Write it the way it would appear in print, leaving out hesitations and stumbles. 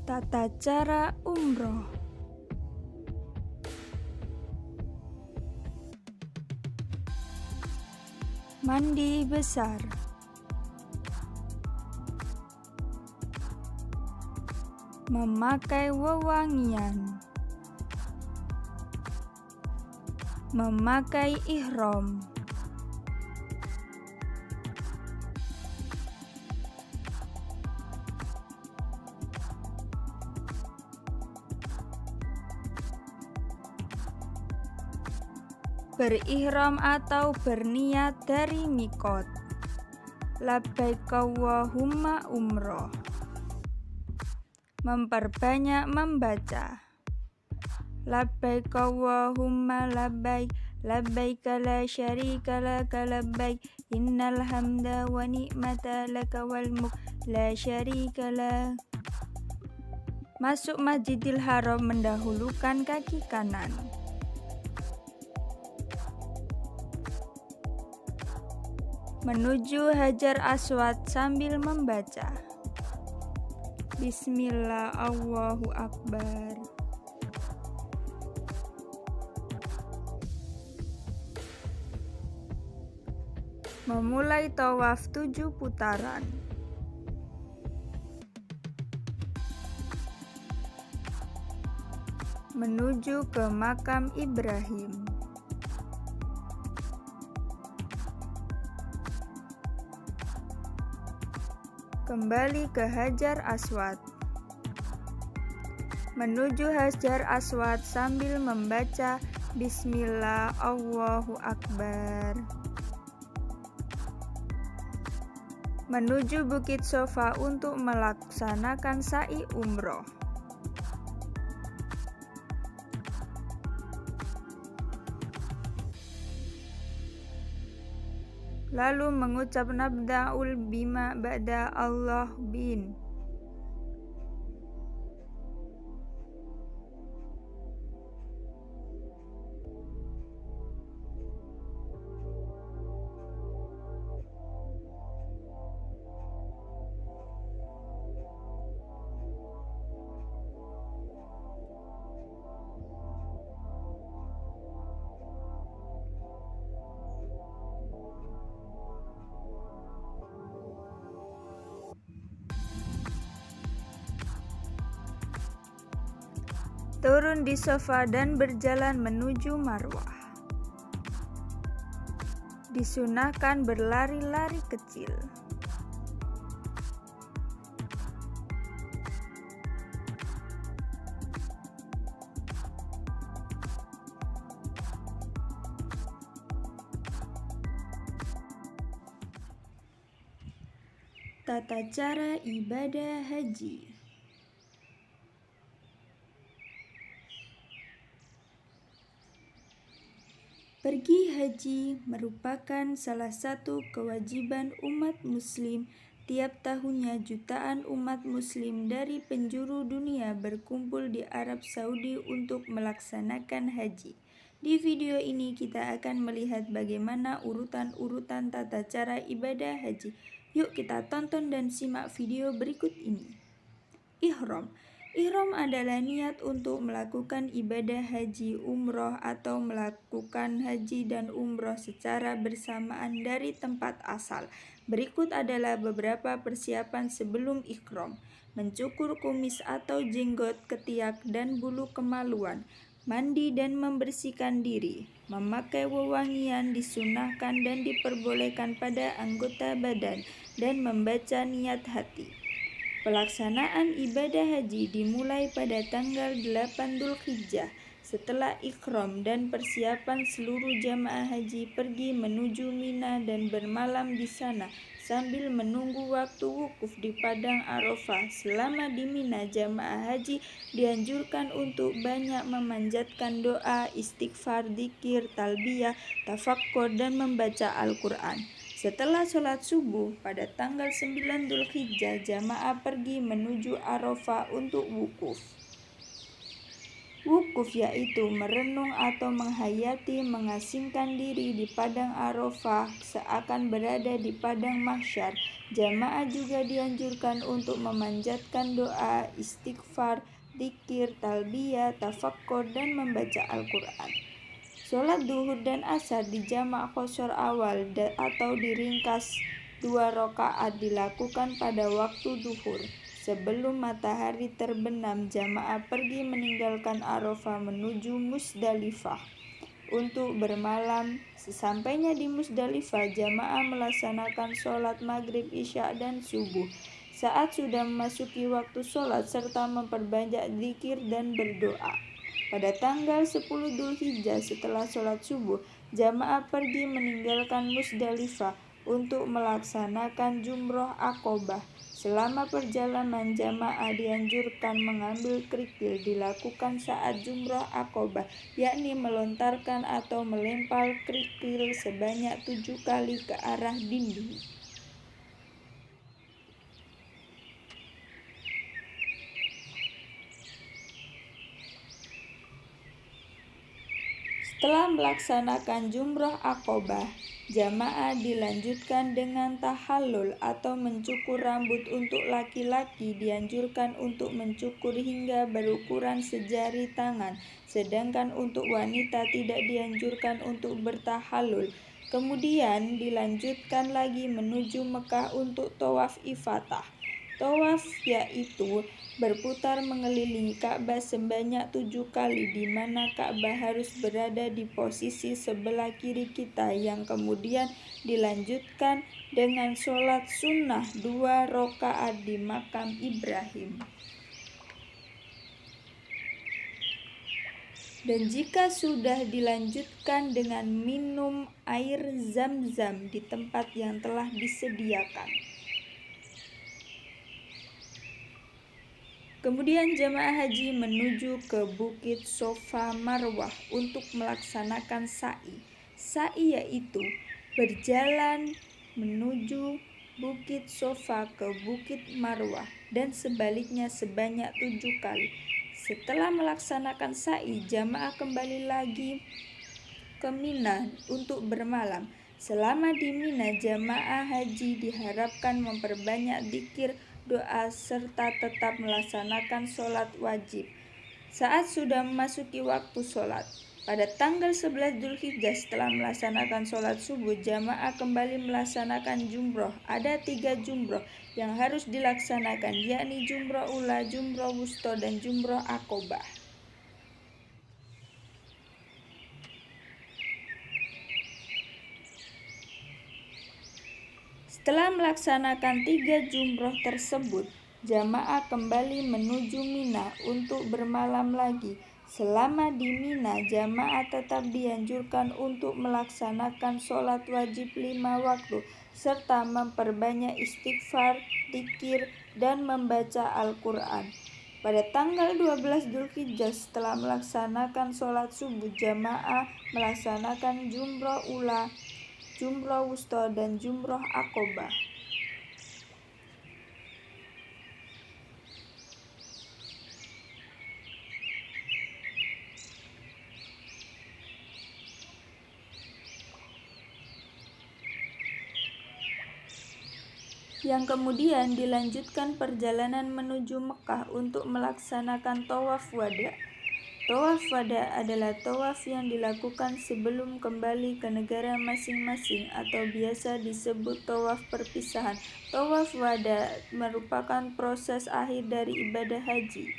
Tata cara umroh. Mandi besar. Memakai wewangian. Memakai ihram. Berihram atau berniat dari mikot. Labbaik Allahumma umroh. Memperbanyak membaca. Labbaik Allahumma labbaik, labbaik la syarika laka labbaik, innal hamda wa ni'mata laka wal mulk la syarika lak. Masuk Masjidil Haram mendahulukan kaki kanan. Menuju Hajar Aswad sambil membaca Bismillah Allahu Akbar. Memulai tawaf 7 putaran. Menuju ke makam Ibrahim. Kembali ke Hajar Aswad. Menuju Hajar Aswad sambil membaca Bismillah Allahu Akbar. Menuju Bukit Sofa untuk melaksanakan sa'i umroh. Lalu mengucap nabda'ul bima ba'da Allah bin. Turun di sofa dan berjalan menuju Marwah. Disunahkan berlari-lari kecil. Tata cara ibadah haji. Pergi haji merupakan salah satu kewajiban umat muslim. Tiap tahunnya jutaan umat muslim dari penjuru dunia berkumpul di Arab Saudi untuk melaksanakan haji. Di video ini kita akan melihat bagaimana urutan-urutan tata cara ibadah haji. Yuk kita tonton dan simak video berikut ini. Ihram. Ihram adalah niat untuk melakukan ibadah haji, umroh, atau melakukan haji dan umroh secara bersamaan dari tempat asal. Berikut adalah beberapa persiapan sebelum ihram. Mencukur kumis atau jenggot, ketiak, dan bulu kemaluan. Mandi dan membersihkan diri. Memakai wewangian disunahkan dan diperbolehkan pada anggota badan, dan membaca niat hati. Pelaksanaan ibadah haji dimulai pada tanggal 8 Dzulhijjah setelah ihram, dan persiapan seluruh jamaah haji pergi menuju Mina dan bermalam di sana sambil menunggu waktu wukuf di Padang Arafah. Selama di Mina, jamaah haji dianjurkan untuk banyak memanjatkan doa, istighfar, dzikir, talbiyah, tafakkur, dan membaca Al-Quran. Setelah sholat subuh pada tanggal 9 Dzulhijjah, jamaah pergi menuju Arafah untuk wukuf. Wukuf yaitu merenung atau menghayati, mengasingkan diri di padang Arafah seakan berada di padang mahsyar. Jamaah juga dianjurkan untuk memanjatkan doa, istighfar, zikir, talbiyah, tafakkur, dan membaca Al-Quran. Sholat duhur dan asar di jamak qashar awal atau diringkas 2 rakaat dilakukan pada waktu duhur. Sebelum matahari terbenam, jamaah pergi meninggalkan Arafah menuju Musdalifah untuk bermalam. Sesampainya di Musdalifah, jamaah melaksanakan sholat maghrib, isya, dan subuh. Saat sudah memasuki waktu sholat serta memperbanyak zikir dan berdoa. Pada tanggal 10 Dzulhijjah setelah sholat subuh, jamaah pergi meninggalkan Musdalifah untuk melaksanakan Jumroh Aqobah. Selama perjalanan, jamaah dianjurkan mengambil kerikil dilakukan saat Jumroh Aqobah, yakni melontarkan atau melempar kerikil sebanyak 7 kali ke arah dinding. Setelah melaksanakan Jumroh Aqobah, jamaah dilanjutkan dengan tahallul atau mencukur rambut. Untuk laki-laki dianjurkan untuk mencukur hingga berukuran sejari tangan, sedangkan untuk wanita tidak dianjurkan untuk bertahallul. Kemudian dilanjutkan lagi menuju Mekah untuk tawaf ifadah. Tawaf yaitu berputar mengelilingi Ka'bah sebanyak 7 kali, di mana Ka'bah harus berada di posisi sebelah kiri kita, yang kemudian dilanjutkan dengan sholat sunnah 2 rakaat di makam Ibrahim. Dan jika sudah dilanjutkan dengan minum air zam-zam di tempat yang telah disediakan. Kemudian jamaah haji menuju ke Bukit Safa Marwah untuk melaksanakan sa'i. Sa'i yaitu berjalan menuju Bukit Safa ke Bukit Marwah dan sebaliknya sebanyak 7 kali. Setelah melaksanakan sa'i, jamaah kembali lagi ke Mina untuk bermalam. Selama di Mina, jamaah haji diharapkan memperbanyak zikir, doa, serta tetap melaksanakan sholat wajib. Saat sudah memasuki waktu sholat, pada tanggal 11 Dzulhijjah setelah melaksanakan sholat subuh, jamaah kembali melaksanakan jumroh. Ada 3 jumroh yang harus dilaksanakan, yakni jumroh ula, jumroh wusta, dan jumroh aqobah. Setelah melaksanakan 3 jumroh tersebut, jamaah kembali menuju Mina untuk bermalam lagi. Selama di Mina, jamaah tetap dianjurkan untuk melaksanakan sholat wajib 5 waktu, serta memperbanyak istighfar, zikir, dan membaca Al-Quran. Pada tanggal 12 Dzulhijjah setelah melaksanakan sholat subuh, jamaah melaksanakan jumroh ula, jumroh wusta, dan jumroh aqobah. Yang kemudian dilanjutkan perjalanan menuju Mekah untuk melaksanakan tawaf wada. Tawaf wada adalah tawaf yang dilakukan sebelum kembali ke negara masing-masing atau biasa disebut tawaf perpisahan. Tawaf wada merupakan proses akhir dari ibadah haji.